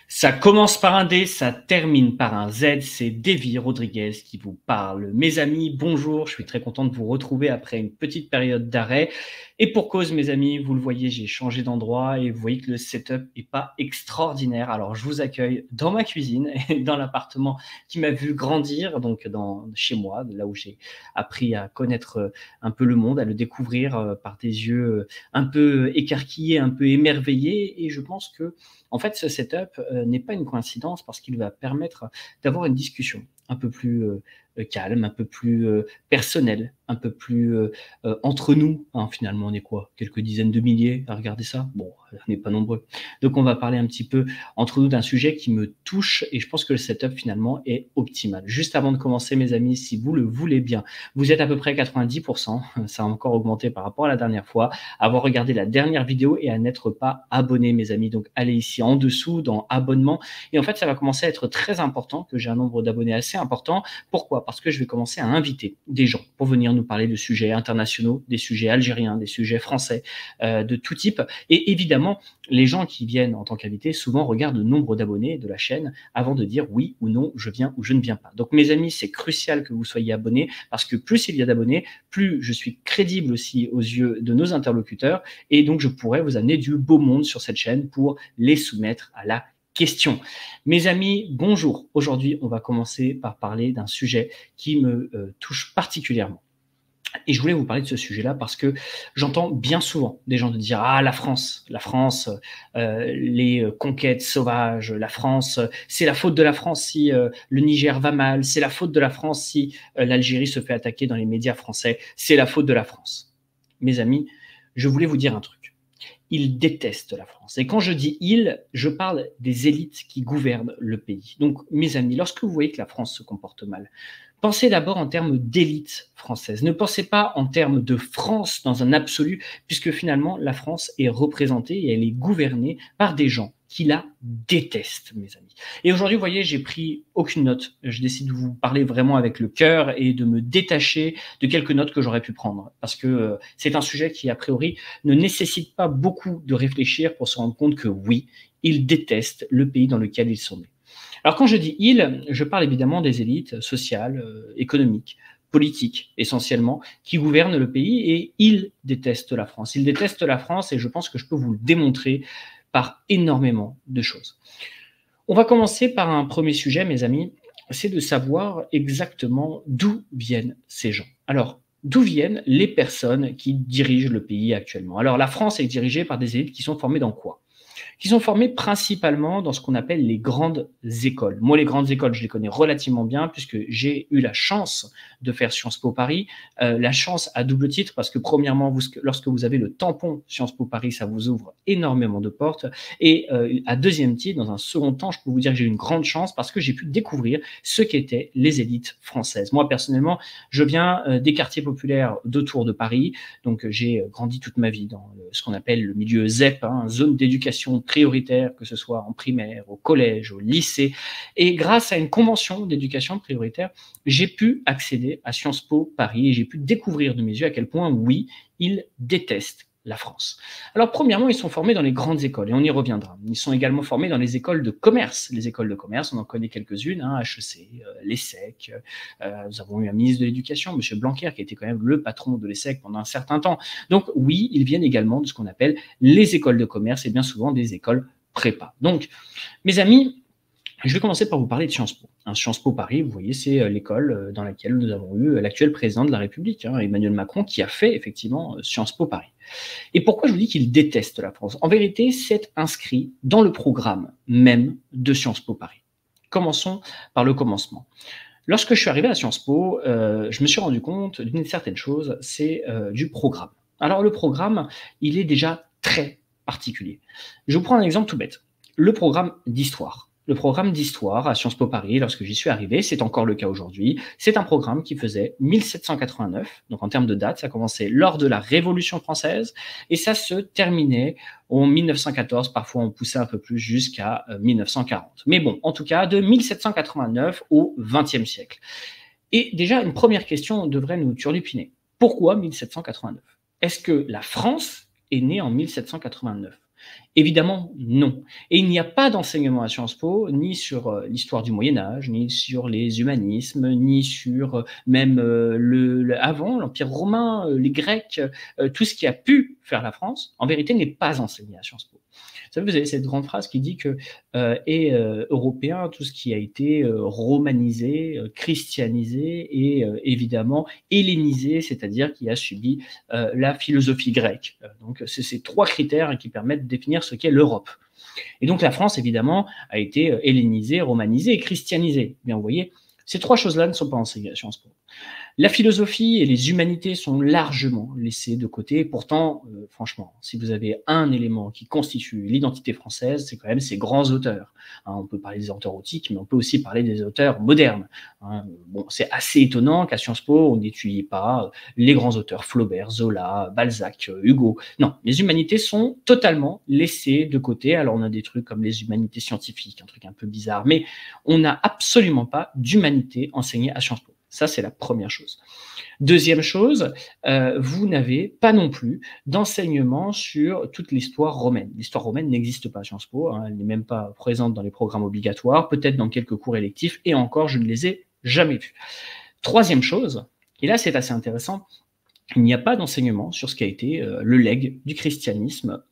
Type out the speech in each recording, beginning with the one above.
Ça commence par un D, ça termine par un Z, c'est Davy Rodriguez qui vous parle. Mes amis, bonjour, je suis très content de vous retrouver après une petite période d'arrêt. Et pour cause, mes amis, vous le voyez, j'ai changé d'endroit et vous voyez que le setup est pas extraordinaire. Alors, je vous accueille dans ma cuisine et dans l'appartement qui m'a vu grandir, donc chez moi, là où j'ai appris à connaître un peu le monde, à le découvrir par des yeux un peu écarquillés, un peu émerveillés. Et je pense que en fait, ce setup n'est pas une coïncidence parce qu'il va permettre d'avoir une discussion un peu plus calme, un peu plus personnelle, un peu plus entre nous. Hein, finalement, on est quoi? Quelques dizaines de milliers à regarder ça? Bon, on n'est pas nombreux. Donc, on va parler un petit peu entre nous d'un sujet qui me touche et je pense que le setup finalement est optimal. Juste avant de commencer, mes amis, si vous le voulez bien, vous êtes à peu près 90%, ça a encore augmenté par rapport à la dernière fois, à avoir regardé la dernière vidéo et à n'être pas abonné, mes amis. Donc, allez ici en dessous dans abonnement. Et en fait, ça va commencer à être très important que j'ai un nombre d'abonnés assez important. Pourquoi? Parce que je vais commencer à inviter des gens pour venir nous parler de sujets internationaux, des sujets algériens, des sujets français, de tout type. Et évidemment, les gens qui viennent en tant qu'invités souvent regardent le nombre d'abonnés de la chaîne avant de dire oui ou non, je viens ou je ne viens pas. Donc mes amis, c'est crucial que vous soyez abonnés parce que plus il y a d'abonnés, plus je suis crédible aussi aux yeux de nos interlocuteurs et donc je pourrais vous amener du beau monde sur cette chaîne pour les soumettre à la question. Mes amis, bonjour. Aujourd'hui, on va commencer par parler d'un sujet qui me touche particulièrement. Et je voulais vous parler de ce sujet-là parce que j'entends bien souvent des gens dire ah la France, les conquêtes sauvages, la France, c'est la faute de la France si le Niger va mal, c'est la faute de la France si l'Algérie se fait attaquer dans les médias français, c'est la faute de la France. Mes amis, je voulais vous dire un truc. Ils détestent la France. Et quand je dis ils, je parle des élites qui gouvernent le pays. Donc, mes amis, lorsque vous voyez que la France se comporte mal, pensez d'abord en termes d'élite française. Ne pensez pas en termes de France dans un absolu, puisque finalement, la France est représentée et elle est gouvernée par des gens qui la détestent, mes amis. Et aujourd'hui, vous voyez, j'ai pris aucune note. Je décide de vous parler vraiment avec le cœur et de me détacher de quelques notes que j'aurais pu prendre. Parce que c'est un sujet qui, a priori, ne nécessite pas beaucoup de réfléchir pour se rendre compte que oui, ils détestent le pays dans lequel ils sont nés. Alors quand je dis ils, je parle évidemment des élites sociales, économiques, politiques essentiellement, qui gouvernent le pays et ils détestent la France. Ils détestent la France et je pense que je peux vous le démontrer par énormément de choses. On va commencer par un premier sujet, mes amis, c'est de savoir exactement d'où viennent ces gens. Alors, d'où viennent les personnes qui dirigent le pays actuellement? Alors, la France est dirigée par des élites qui sont formées dans quoi? Qui sont formés principalement dans ce qu'on appelle les grandes écoles. Moi, les grandes écoles, je les connais relativement bien puisque j'ai eu la chance de faire Sciences Po Paris. La chance à double titre parce que premièrement, lorsque vous avez le tampon Sciences Po Paris, ça vous ouvre énormément de portes. Et à deuxième titre, dans un second temps, je peux vous dire que j'ai eu une grande chance parce que j'ai pu découvrir ce qu'étaient les élites françaises. Moi, personnellement, je viens des quartiers populaires d'autour de Paris. Donc, j'ai grandi toute ma vie dans ce qu'on appelle le milieu ZEP, hein, zone d'éducation prioritaire, que ce soit en primaire, au collège, au lycée. Et grâce à une convention d'éducation prioritaire, j'ai pu accéder à Sciences Po Paris et j'ai pu découvrir de mes yeux à quel point, oui, ils détestent la France. Alors, premièrement, ils sont formés dans les grandes écoles, et on y reviendra. Ils sont également formés dans les écoles de commerce. Les écoles de commerce, on en connaît quelques-unes, hein, HEC, l'ESSEC. Nous avons eu un ministre de l'Éducation, M. Blanquer, qui était quand même le patron de l'ESSEC pendant un certain temps. Donc, oui, ils viennent également de ce qu'on appelle les écoles de commerce, et bien souvent des écoles prépa. Donc, mes amis, je vais commencer par vous parler de Sciences Po. Sciences Po Paris, vous voyez, c'est l'école dans laquelle nous avons eu l'actuel président de la République, Emmanuel Macron, qui a fait effectivement Sciences Po Paris. Et pourquoi je vous dis qu'il déteste la France? En vérité, c'est inscrit dans le programme même de Sciences Po Paris. Commençons par le commencement. Lorsque je suis arrivé à Sciences Po, je me suis rendu compte d'une certaine chose, c'est du programme. Alors le programme, il est déjà très particulier. Je vous prends un exemple tout bête. Le programme d'histoire. Le programme d'histoire à Sciences Po Paris, lorsque j'y suis arrivé, c'est encore le cas aujourd'hui, c'est un programme qui faisait 1789, donc en termes de date, ça commençait lors de la Révolution française, et ça se terminait en 1914, parfois on poussait un peu plus jusqu'à 1940. Mais bon, en tout cas, de 1789 au XXe siècle. Et déjà, une première question devrait nous turlupiner. Pourquoi 1789? Est-ce que la France est née en 1789? Évidemment, non. Et il n'y a pas d'enseignement à Sciences Po, ni sur l'histoire du Moyen-Âge, ni sur les humanismes, ni sur même avant l'Empire romain, les Grecs, tout ce qui a pu faire la France, en vérité, n'est pas enseigné à Sciences Po. Vous savez, vous avez cette grande phrase qui dit que est européen tout ce qui a été romanisé, christianisé et évidemment hellénisé, c'est-à-dire qui a subi la philosophie grecque. Donc, c'est ces trois critères qui permettent de définir ce qu'est l'Europe. Et donc, la France, évidemment, a été hellénisée, romanisée et christianisée. Bien, vous voyez, ces trois choses-là ne sont pas enseignées à Sciences Po. La philosophie et les humanités sont largement laissées de côté. Pourtant, franchement, si vous avez un élément qui constitue l'identité française, c'est quand même ces grands auteurs. Hein, on peut parler des auteurs antiques, mais on peut aussi parler des auteurs modernes. Hein. Bon, c'est assez étonnant qu'à Sciences Po, on n'étudie pas les grands auteurs Flaubert, Zola, Balzac, Hugo. Non, les humanités sont totalement laissées de côté. Alors, on a des trucs comme les humanités scientifiques, un truc un peu bizarre, mais on n'a absolument pas d'humanité enseignée à Sciences Po. Ça, c'est la première chose. Deuxième chose, vous n'avez pas non plus d'enseignement sur toute l'histoire romaine. L'histoire romaine n'existe pas à Sciences Po, hein, elle n'est même pas présente dans les programmes obligatoires, peut-être dans quelques cours électifs, et encore, je ne les ai jamais vus. Troisième chose, et là c'est assez intéressant, il n'y a pas d'enseignement sur ce qu'a été le legs du christianisme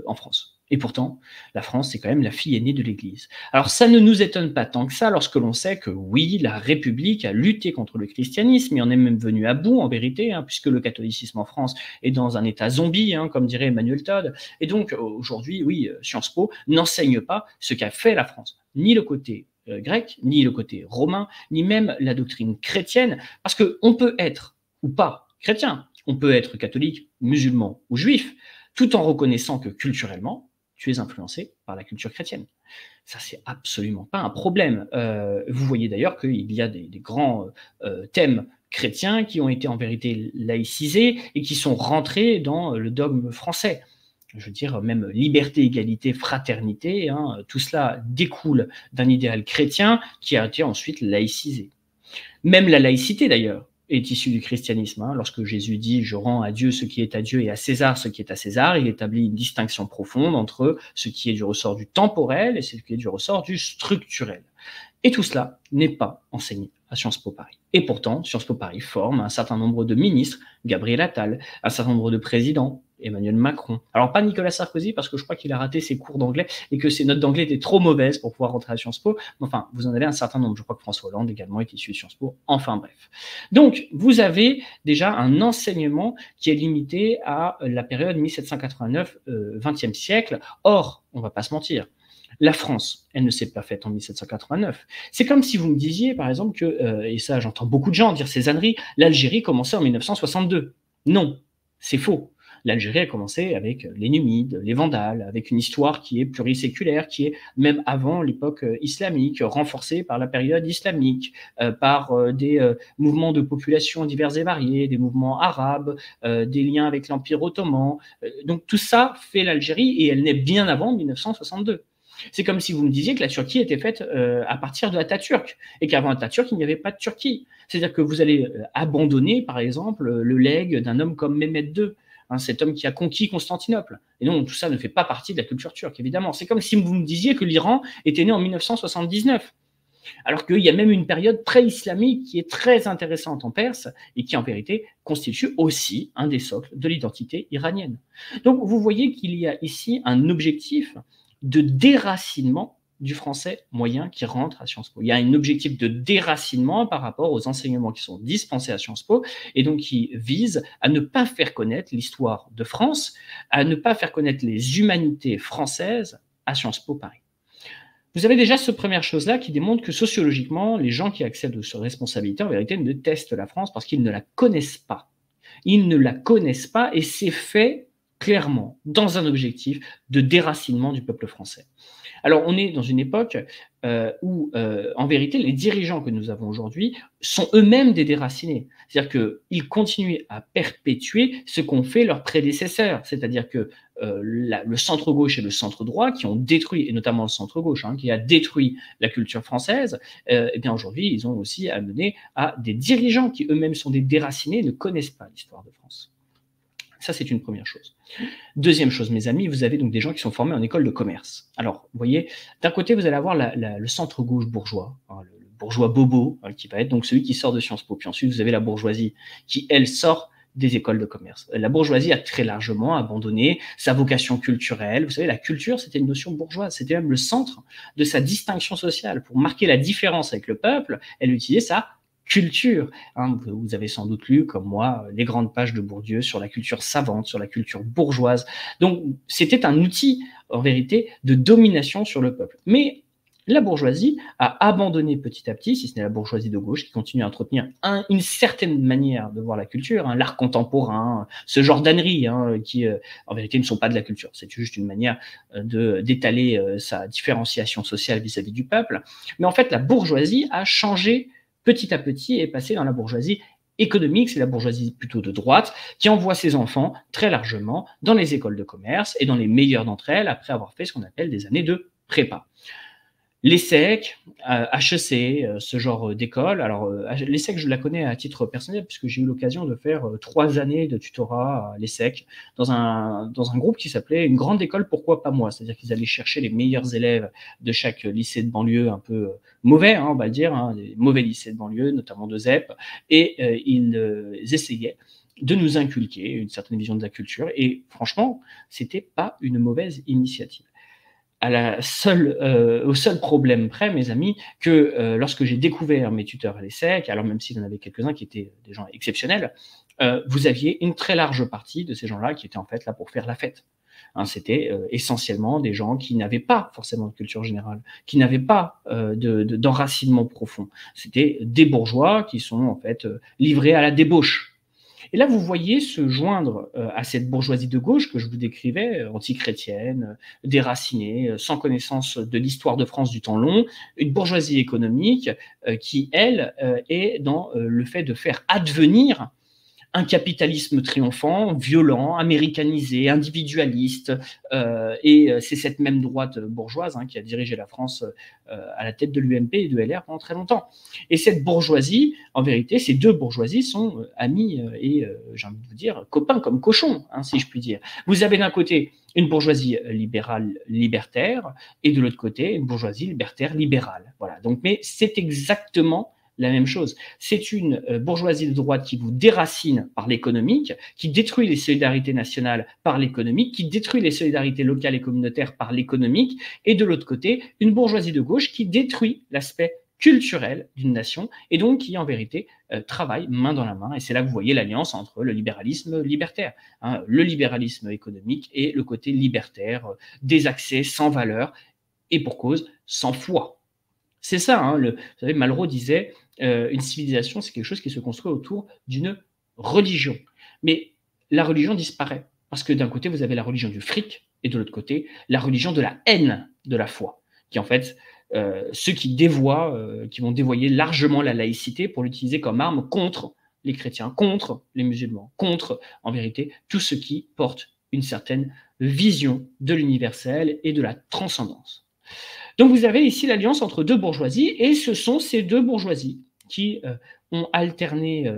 en France. Et pourtant, la France, c'est quand même la fille aînée de l'Église. Alors ça ne nous étonne pas tant que ça lorsque l'on sait que oui, la République a lutté contre le christianisme, et en est même venue à bout en vérité, hein, puisque le catholicisme en France est dans un état zombie, hein, comme dirait Emmanuel Todd. Et donc aujourd'hui, oui, Sciences Po n'enseigne pas ce qu'a fait la France, ni le côté grec, ni le côté romain, ni même la doctrine chrétienne, parce qu'on peut être ou pas chrétien, on peut être catholique, musulman ou juif, tout en reconnaissant que culturellement, tu es influencé par la culture chrétienne. Ça, c'est absolument pas un problème. Vous voyez d'ailleurs qu'il y a des grands thèmes chrétiens qui ont été en vérité laïcisés et qui sont rentrés dans le dogme français. Je veux dire, même liberté, égalité, fraternité, hein, tout cela découle d'un idéal chrétien qui a été ensuite laïcisé. Même la laïcité d'ailleurs est issue du christianisme. Hein. Lorsque Jésus dit « je rends à Dieu ce qui est à Dieu et à César ce qui est à César », il établit une distinction profonde entre ce qui est du ressort du temporel et ce qui est du ressort du structurel. Et tout cela n'est pas enseigné à Sciences Po Paris. Et pourtant, Sciences Po Paris forme un certain nombre de ministres, Gabriel Attal, un certain nombre de présidents, Emmanuel Macron. Alors pas Nicolas Sarkozy, parce que je crois qu'il a raté ses cours d'anglais et que ses notes d'anglais étaient trop mauvaises pour pouvoir rentrer à Sciences Po. Mais enfin, vous en avez un certain nombre. Je crois que François Hollande également est issu de Sciences Po. Enfin bref. Donc, vous avez déjà un enseignement qui est limité à la période 1789, 20e siècle. Or, on ne va pas se mentir, la France, elle ne s'est pas faite en 1789. C'est comme si vous me disiez, par exemple, que, et ça j'entends beaucoup de gens dire ces âneries, l'Algérie commençait en 1962. Non, c'est faux. L'Algérie a commencé avec les Numides, les Vandales, avec une histoire qui est pluriséculaire, qui est même avant l'époque islamique, renforcée par la période islamique, par des mouvements de population divers et variés, des mouvements arabes, des liens avec l'Empire ottoman. Donc tout ça fait l'Algérie et elle naît bien avant 1962. C'est comme si vous me disiez que la Turquie était faite à partir de Atatürk et qu'avant Atatürk, il n'y avait pas de Turquie. C'est-à-dire que vous allez abandonner, par exemple, le legs d'un homme comme Mehmed II, hein, cet homme qui a conquis Constantinople. Et non, tout ça ne fait pas partie de la culture turque, évidemment. C'est comme si vous me disiez que l'Iran était né en 1979. Alors qu'il y a même une période pré-islamique qui est très intéressante en Perse et qui, en vérité, constitue aussi un des socles de l'identité iranienne. Donc, vous voyez qu'il y a ici un objectif de déracinement du français moyen qui rentre à Sciences Po. Il y a un objectif de déracinement par rapport aux enseignements qui sont dispensés à Sciences Po et donc qui vise à ne pas faire connaître l'histoire de France, à ne pas faire connaître les humanités françaises à Sciences Po Paris. Vous avez déjà cette première chose-là qui démontre que sociologiquement, les gens qui accèdent aux responsabilités, en vérité, ne détestent la France parce qu'ils ne la connaissent pas. Ils ne la connaissent pas et c'est fait clairement dans un objectif de déracinement du peuple français. Alors, on est dans une époque où, en vérité, les dirigeants que nous avons aujourd'hui sont eux-mêmes des déracinés. C'est-à-dire qu'ils continuent à perpétuer ce qu'ont fait leurs prédécesseurs. C'est-à-dire que le centre-gauche et le centre-droit qui ont détruit, et notamment le centre-gauche, hein, qui a détruit la culture française, eh bien aujourd'hui, ils ont aussi amené à des dirigeants qui eux-mêmes sont des déracinés et ne connaissent pas l'histoire de France. Ça, c'est une première chose. Deuxième chose, mes amis, vous avez donc des gens qui sont formés en école de commerce. Alors, vous voyez, d'un côté, vous allez avoir le centre-gauche bourgeois, hein, le bourgeois bobo, hein, qui va être donc celui qui sort de Sciences Po. Puis ensuite, vous avez la bourgeoisie qui, elle, sort des écoles de commerce. La bourgeoisie a très largement abandonné sa vocation culturelle. Vous savez, la culture, c'était une notion bourgeoise, c'était même le centre de sa distinction sociale. Pour marquer la différence avec le peuple, elle utilisait sa culture. Hein, vous avez sans doute lu, comme moi, les grandes pages de Bourdieu sur la culture savante, sur la culture bourgeoise. Donc, c'était un outil, en vérité, de domination sur le peuple. Mais la bourgeoisie a abandonné petit à petit, si ce n'est la bourgeoisie de gauche, qui continue à entretenir une certaine manière de voir la culture, hein, l'art contemporain, ce genre d'âneries, hein, qui, en vérité, ne sont pas de la culture. C'est juste une manière d'étaler sa différenciation sociale vis-à-vis du peuple. Mais en fait, la bourgeoisie a changé petit à petit et est passée dans la bourgeoisie économique, c'est la bourgeoisie plutôt de droite, qui envoie ses enfants très largement dans les écoles de commerce et dans les meilleures d'entre elles après avoir fait ce qu'on appelle des années de prépa. L'ESSEC, HEC, ce genre d'école. Alors, l'ESSEC, je la connais à titre personnel puisque j'ai eu l'occasion de faire 3 années de tutorat à l'ESSEC dans un groupe qui s'appelait Une grande école, pourquoi pas moi? C'est-à-dire qu'ils allaient chercher les meilleurs élèves de chaque lycée de banlieue un peu mauvais, hein, on va le dire, hein, des mauvais lycées de banlieue, notamment de ZEP, et ils essayaient de nous inculquer une certaine vision de la culture. Et franchement, c'était pas une mauvaise initiative. Au seul problème près, mes amis, que lorsque j'ai découvert mes tuteurs à l'ESSEC, alors même s'il y en avait quelques-uns qui étaient des gens exceptionnels, vous aviez une très large partie de ces gens-là qui étaient en fait là pour faire la fête. Hein, c'était essentiellement des gens qui n'avaient pas forcément de culture générale, qui n'avaient pas d'enracinement profond. C'était des bourgeois qui sont en fait livrés à la débauche. Et là, vous voyez se joindre à cette bourgeoisie de gauche que je vous décrivais, antichrétienne, déracinée, sans connaissance de l'histoire de France du temps long, une bourgeoisie économique qui, elle, est dans le fait de faire advenir un capitalisme triomphant, violent, américanisé, individualiste, et c'est cette même droite bourgeoise qui a dirigé la France à la tête de l'UMP et de LR pendant très longtemps. Et cette bourgeoisie, en vérité, ces deux bourgeoisies sont amies et, j'ai envie de vous dire, copains comme cochons, si je puis dire. Vous avez d'un côté une bourgeoisie libérale libertaire et de l'autre côté une bourgeoisie libertaire libérale. Voilà. Donc, mais c'est exactement la même chose. C'est une bourgeoisie de droite qui vous déracine par l'économique, qui détruit les solidarités nationales par l'économique, qui détruit les solidarités locales et communautaires par l'économique, et de l'autre côté, une bourgeoisie de gauche qui détruit l'aspect culturel d'une nation et donc qui, en vérité, travaille main dans la main. Et c'est là que vous voyez l'alliance entre le libéralisme libertaire, le libéralisme économique et le côté libertaire, des accès sans valeur et pour cause sans foi. C'est ça, vous savez, Malraux disait une civilisation, c'est quelque chose qui se construit autour d'une religion. Mais la religion disparaît parce que d'un côté, vous avez la religion du fric et de l'autre côté, la religion de la haine de la foi, qui en fait, ceux qui qui vont dévoyer largement la laïcité pour l'utiliser comme arme contre les chrétiens, contre les musulmans, contre, en vérité, tout ce qui porte une certaine vision de l'universel et de la transcendance. Donc vous avez ici l'alliance entre deux bourgeoisies, et ce sont ces deux bourgeoisies qui ont alterné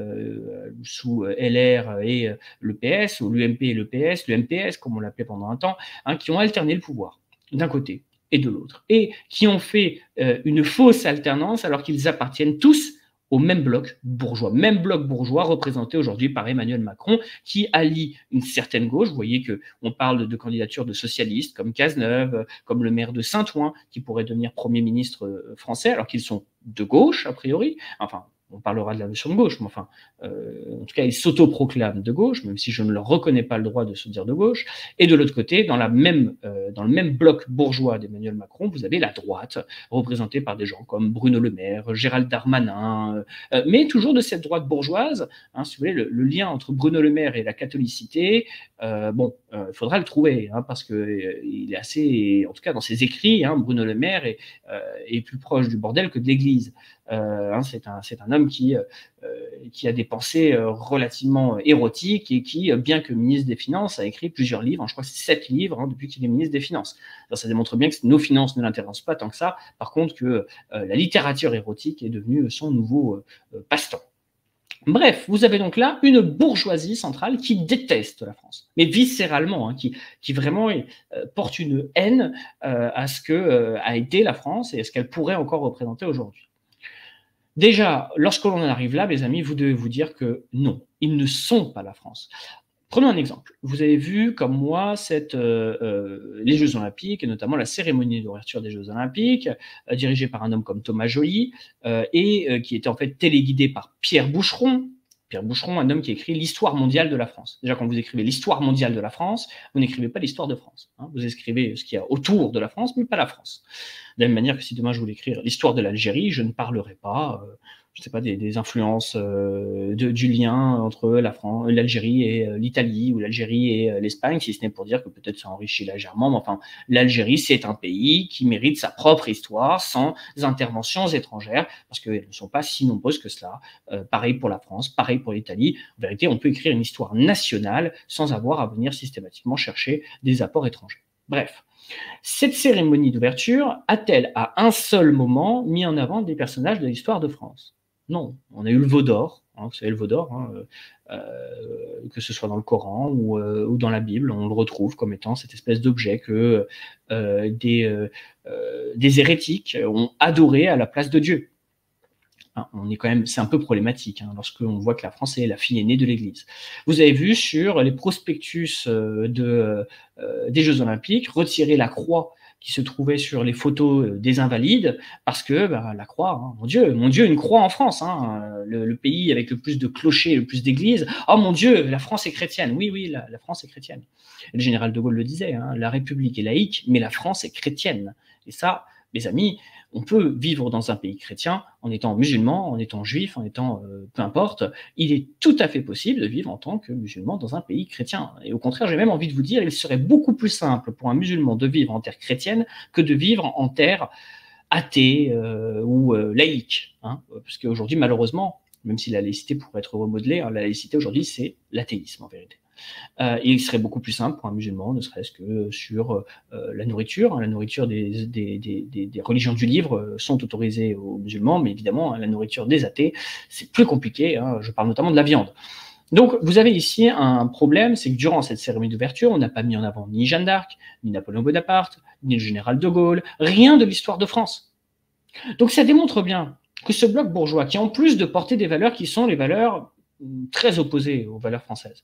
sous LR et le PS, ou l'UMP et le PS, le MPS comme on l'appelait pendant un temps, qui ont alterné le pouvoir d'un côté et de l'autre, et qui ont fait une fausse alternance alors qu'ils appartiennent tous au même bloc bourgeois représenté aujourd'hui par Emmanuel Macron, qui allie une certaine gauche. Vous voyez qu'on parle de candidatures de socialistes comme Cazeneuve, comme le maire de Saint-Ouen, qui pourrait devenir Premier ministre français, alors qu'ils sont de gauche, a priori. Enfin, on parlera de la notion de gauche, mais enfin, en tout cas, ils s'autoproclament de gauche, même si je ne leur reconnais pas le droit de se dire de gauche. Et de l'autre côté, dans le même bloc bourgeois d'Emmanuel Macron, vous avez la droite, représentée par des gens comme Bruno Le Maire, Gérald Darmanin, mais toujours de cette droite bourgeoise. Si vous voulez, le lien entre Bruno Le Maire et la catholicité, il faudra le trouver, parce que il est assez, en tout cas dans ses écrits, Bruno Le Maire est plus proche du bordel que de l'Église. C'est un homme qui a des pensées relativement érotiques et qui, bien que ministre des Finances, a écrit plusieurs livres, je crois que c'est 7 livres depuis qu'il est ministre des Finances. Alors, ça démontre bien que nos finances ne l'intéressent pas tant que ça, par contre que la littérature érotique est devenue son nouveau passe-temps. Bref, vous avez donc là une bourgeoisie centrale qui déteste la France, mais viscéralement, hein, qui vraiment porte une haine à ce que a été la France et à ce qu'elle pourrait encore représenter aujourd'hui. Déjà, lorsque l'on en arrive là, mes amis, vous devez vous dire que non, ils ne sont pas la France. Prenons un exemple. Vous avez vu, comme moi, les Jeux Olympiques, et notamment la cérémonie d'ouverture des Jeux Olympiques, dirigée par un homme comme Thomas Joly, qui était en fait téléguidé par Pierre Boucheron. Pierre Boucheron, un homme qui écrit l'histoire mondiale de la France. Déjà, quand vous écrivez l'histoire mondiale de la France, vous n'écrivez pas l'histoire de France. Hein. Vous écrivez ce qu'il y a autour de la France, mais pas la France. De la même manière que si demain je voulais écrire l'histoire de l'Algérie, je ne parlerai pas je sais pas, des influences du lien entre l'Algérie et l'Italie, ou l'Algérie et l'Espagne, si ce n'est pour dire que peut-être ça enrichit légèrement, mais enfin, l'Algérie, c'est un pays qui mérite sa propre histoire, sans interventions étrangères, parce qu'elles ne sont pas si nombreuses que cela. Pareil pour la France, pareil pour l'Italie. En vérité, on peut écrire une histoire nationale sans avoir à venir systématiquement chercher des apports étrangers. Bref. Cette cérémonie d'ouverture a-t-elle à un seul moment mis en avant des personnages de l'histoire de France? Non, on a eu le veau d'or, hein, vous savez le veau d'or, hein, que ce soit dans le Coran ou dans la Bible, on le retrouve comme étant cette espèce d'objet que des hérétiques ont adoré à la place de Dieu. C'est un peu problématique hein, lorsqu'on voit que la France est la fille aînée de l'Église. Vous avez vu sur les prospectus des Jeux Olympiques retirer la croix qui se trouvait sur les photos des invalides, parce que la croix, hein, mon Dieu, une croix en France, hein, le pays avec le plus de clochers, le plus d'églises. Oh mon Dieu, la France est chrétienne. Oui, la France est chrétienne. Et le général de Gaulle le disait, hein, la République est laïque, mais la France est chrétienne. Et ça, mes amis, on peut vivre dans un pays chrétien en étant musulman, en étant juif, en étant peu importe. Il est tout à fait possible de vivre en tant que musulman dans un pays chrétien. Et au contraire, j'ai même envie de vous dire, il serait beaucoup plus simple pour un musulman de vivre en terre chrétienne que de vivre en terre athée ou laïque. Hein, parce qu'aujourd'hui, malheureusement, même si la laïcité pourrait être remodelée, hein, la laïcité aujourd'hui, c'est l'athéisme en vérité. Il serait beaucoup plus simple pour un musulman, ne serait-ce que sur la nourriture. La nourriture des religions du livre sont autorisées aux musulmans, mais évidemment, la nourriture des athées, c'est plus compliqué. Hein, je parle notamment de la viande. Donc, vous avez ici un problème, c'est que durant cette cérémonie d'ouverture, on n'a pas mis en avant ni Jeanne d'Arc, ni Napoléon Bonaparte, ni le général de Gaulle, rien de l'histoire de France. Donc, ça démontre bien que ce bloc bourgeois, qui en plus de porter des valeurs qui sont les valeurs très opposées aux valeurs françaises,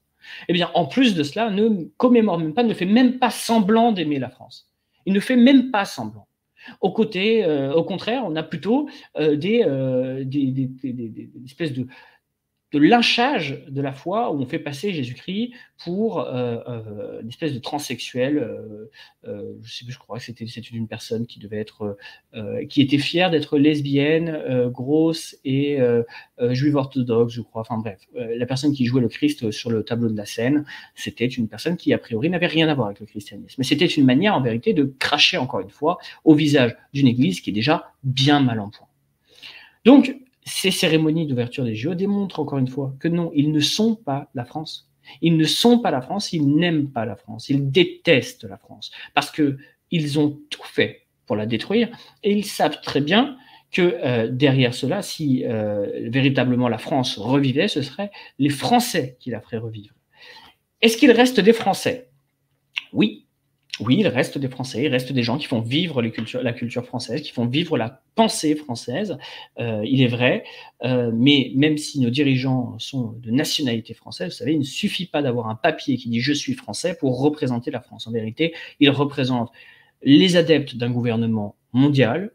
eh bien, en plus de cela, ne commémore même pas, ne fait même pas semblant d'aimer la France. Il ne fait même pas semblant. Au contraire, on a plutôt des espèces de lynchage de la foi, où on fait passer Jésus-Christ pour une espèce de transsexuel. Je sais plus, je crois que c'était une personne qui devait être, qui était fière d'être lesbienne, grosse et juive orthodoxe, je crois. Enfin bref, la personne qui jouait le Christ sur le tableau de la scène, c'était une personne qui a priori n'avait rien à voir avec le christianisme. Mais c'était une manière, en vérité, de cracher encore une fois au visage d'une Église qui est déjà bien mal en point. Donc, ces cérémonies d'ouverture des JO démontrent encore une fois que non, ils ne sont pas la France. Ils ne sont pas la France, ils n'aiment pas la France, ils détestent la France, parce qu'ils ont tout fait pour la détruire, et ils savent très bien que derrière cela, si véritablement la France revivait, ce seraient les Français qui la feraient revivre. Est-ce qu'il reste des Français? Oui. Oui, il reste des Français, il reste des gens qui font vivre la culture française, qui font vivre la pensée française, il est vrai, mais même si nos dirigeants sont de nationalité française, vous savez, il ne suffit pas d'avoir un papier qui dit « je suis français » pour représenter la France. En vérité, ils représentent les adeptes d'un gouvernement mondial,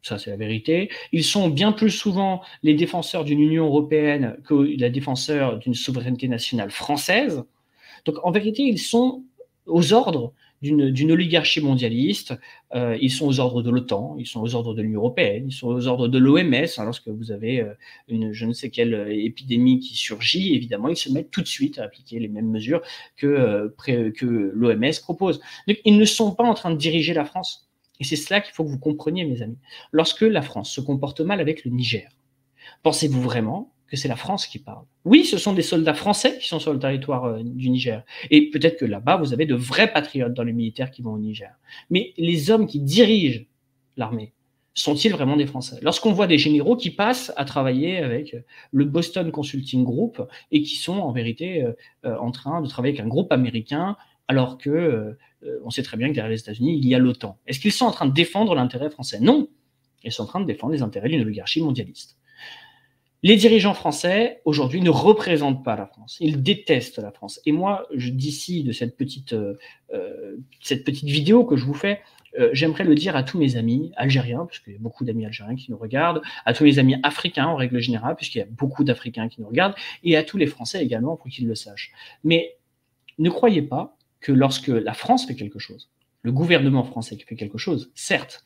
ça c'est la vérité. Ils sont bien plus souvent les défenseurs d'une Union européenne que les défenseurs d'une souveraineté nationale française. Donc en vérité, ils sont aux ordres d'une oligarchie mondialiste, ils sont aux ordres de l'OTAN, ils sont aux ordres de l'Union européenne, ils sont aux ordres de l'OMS. Hein, lorsque vous avez une je ne sais quelle épidémie qui surgit, évidemment, ils se mettent tout de suite à appliquer les mêmes mesures que l'OMS propose. Donc, ils ne sont pas en train de diriger la France. Et c'est cela qu'il faut que vous compreniez, mes amis. Lorsque la France se comporte mal avec le Niger, pensez-vous vraiment que c'est la France qui parle? Oui, ce sont des soldats français qui sont sur le territoire du Niger. Et peut-être que là-bas, vous avez de vrais patriotes dans les militaires qui vont au Niger. Mais les hommes qui dirigent l'armée sont-ils vraiment des Français? Lorsqu'on voit des généraux qui passent à travailler avec le Boston Consulting Group et qui sont en vérité en train de travailler avec un groupe américain, alors que on sait très bien que derrière les États-Unis, il y a l'OTAN. Est-ce qu'ils sont en train de défendre l'intérêt français? Non, ils sont en train de défendre les intérêts d'une oligarchie mondialiste. Les dirigeants français, aujourd'hui, ne représentent pas la France. Ils détestent la France. Et moi, d'ici de cette petite vidéo que je vous fais, j'aimerais le dire à tous mes amis algériens, puisqu'il y a beaucoup d'amis algériens qui nous regardent, à tous mes amis africains en règle générale, puisqu'il y a beaucoup d'Africains qui nous regardent, et à tous les Français également, pour qu'ils le sachent. Mais ne croyez pas que lorsque la France fait quelque chose, le gouvernement français fait quelque chose, certes,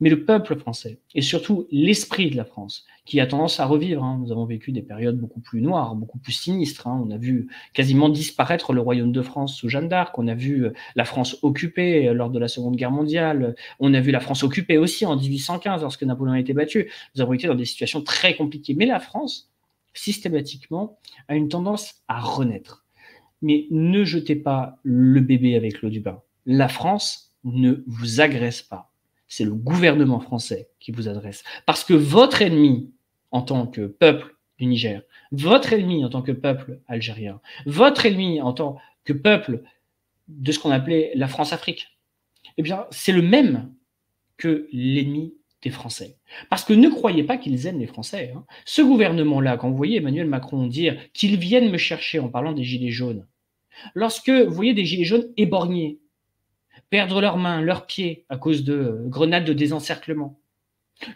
mais le peuple français, et surtout l'esprit de la France, qui a tendance à revivre. Nous avons vécu des périodes beaucoup plus noires, beaucoup plus sinistres. On a vu quasiment disparaître le royaume de France sous Jeanne d'Arc. On a vu la France occupée lors de la Seconde Guerre mondiale. On a vu la France occupée aussi en 1815, lorsque Napoléon a été battu. Nous avons été dans des situations très compliquées. Mais la France, systématiquement, a une tendance à renaître. Mais ne jetez pas le bébé avec l'eau du bain. La France ne vous agresse pas. C'est le gouvernement français qui vous adresse. Parce que votre ennemi en tant que peuple du Niger, votre ennemi en tant que peuple algérien, votre ennemi en tant que peuple de ce qu'on appelait la France-Afrique, eh bien, c'est le même que l'ennemi des Français. Parce que ne croyez pas qu'ils aiment les Français. Ce gouvernement-là, quand vous voyez Emmanuel Macron dire qu'ils viennent me chercher en parlant des gilets jaunes, lorsque vous voyez des gilets jaunes éborgnés, perdre leurs mains, leurs pieds à cause de grenades de désencerclement.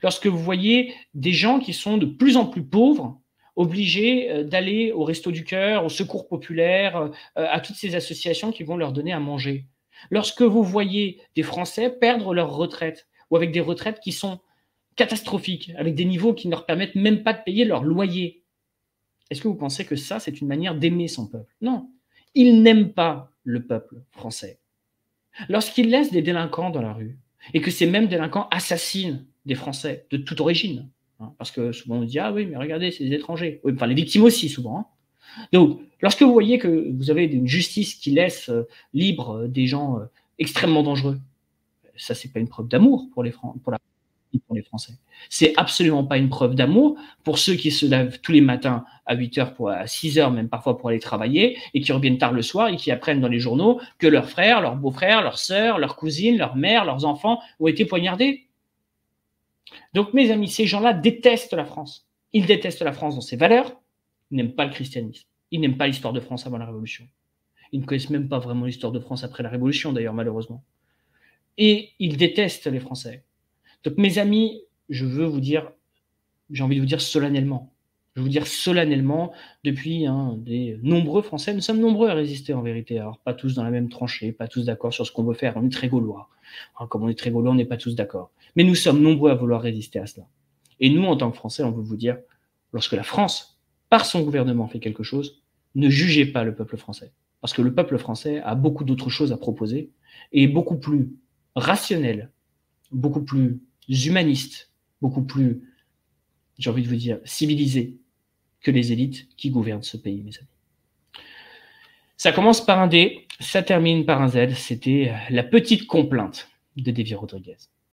Lorsque vous voyez des gens qui sont de plus en plus pauvres, obligés d'aller au Resto du Cœur, au Secours populaire, à toutes ces associations qui vont leur donner à manger. Lorsque vous voyez des Français perdre leur retraite, ou avec des retraites qui sont catastrophiques, avec des niveaux qui ne leur permettent même pas de payer leur loyer, est-ce que vous pensez que ça, c'est une manière d'aimer son peuple? Non. Ils n'aiment pas le peuple français. Lorsqu'ils laissent des délinquants dans la rue, et que ces mêmes délinquants assassinent des Français de toute origine, parce que souvent on dit « Ah oui, mais regardez, c'est des étrangers ». Oui, enfin, les victimes aussi, souvent. Donc, lorsque vous voyez que vous avez une justice qui laisse libre des gens extrêmement dangereux, ça, c'est pas une preuve d'amour pour les Français. C'est absolument pas une preuve d'amour pour ceux qui se lèvent tous les matins à 8h, à 6h même parfois pour aller travailler et qui reviennent tard le soir et qui apprennent dans les journaux que leurs frères, leurs beaux-frères, leurs sœurs, leurs cousines, leurs mères, leurs enfants ont été poignardés. Donc mes amis, ces gens-là détestent la France. Ils détestent la France dans ses valeurs, ils n'aiment pas le christianisme, ils n'aiment pas l'histoire de France avant la Révolution. Ils ne connaissent même pas vraiment l'histoire de France après la Révolution d'ailleurs, malheureusement. Et ils détestent les Français. Donc, mes amis, j'ai envie de vous dire solennellement, depuis des nombreux Français, nous sommes nombreux à résister en vérité, alors pas tous dans la même tranchée, pas tous d'accord sur ce qu'on veut faire, on est très gaulois. Comme on est très gaulois, on n'est pas tous d'accord. Mais nous sommes nombreux à vouloir résister à cela. Et nous, en tant que Français, on veut vous dire, lorsque la France, par son gouvernement, fait quelque chose, ne jugez pas le peuple français. Parce que le peuple français a beaucoup d'autres choses à proposer et est beaucoup plus rationnel, beaucoup plus humaniste, beaucoup plus, j'ai envie de vous dire, civilisé que les élites qui gouvernent ce pays, mes amis. Ça commence par un D, ça termine par un Z. C'était la petite complainte de Davy Rodriguez.